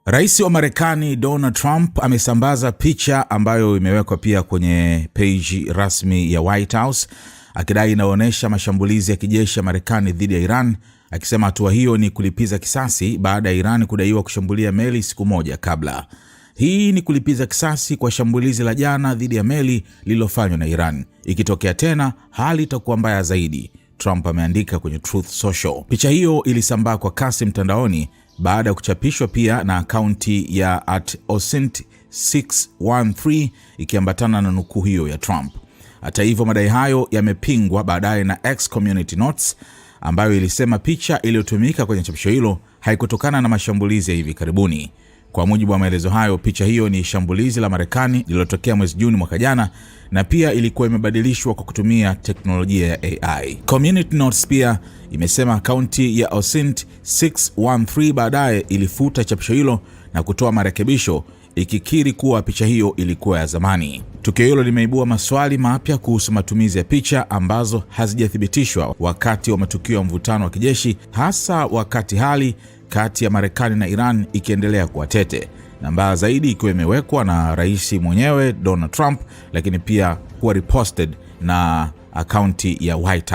Rais wa Marekani Donald Trump amesambaza picha ambayo imewekwa pia kwenye page rasmi ya White House akidai inaonyesha mashambulizi ya kijeshi ya Marekani dhidi ya Iran, akisema hatua hiyo ni kulipiza kisasi baada ya Iran kudaiwa kushambulia meli siku moja kabla. Hii ni kulipiza kisasi kwa shambulizi la jana dhidi ya meli lililofanywa na Iran. Ikitokea tena, hali itakuwa mbaya zaidi, Trump ameandika kwenye Truth Social. Picha hiyo ilisambaa kwa kasi mtandaoni baada ya kuchapishwa pia na akaunti ya @OSINT613 ikiambatana na nukuu hiyo ya Trump. Hata hivyo, madai hayo yamepingwa baadaye na X Community Notes ambayo ilisema picha iliyotumika kwenye chapisho hilo haikutokana na mashambulizi ya hivi karibuni. Kwa mujibu wa maelezo hayo, picha hiyo ni shambulizi la Marekani lililotokea mwezi Juni mwaka jana na pia ilikuwa imebadilishwa kwa kutumia teknolojia ya AI. Community Notes pia imesema akaunti ya OSINT613 baadaye ilifuta chapisho hilo na kutoa marekebisho, ikikiri kuwa picha hiyo ilikuwa ya zamani. Tukio hilo limeibua maswali mapya kuhusu matumizi ya picha ambazo hazijathibitishwa wakati wa matukio ya mvutano wa kijeshi, hasa wakati hali kati ya Marekani na Iran ikiendelea kuwa tete, na mbaya zaidi ikiwa imewekwa na rais mwenyewe Donald Trump, lakini pia kuwa reposted na akaunti ya White House.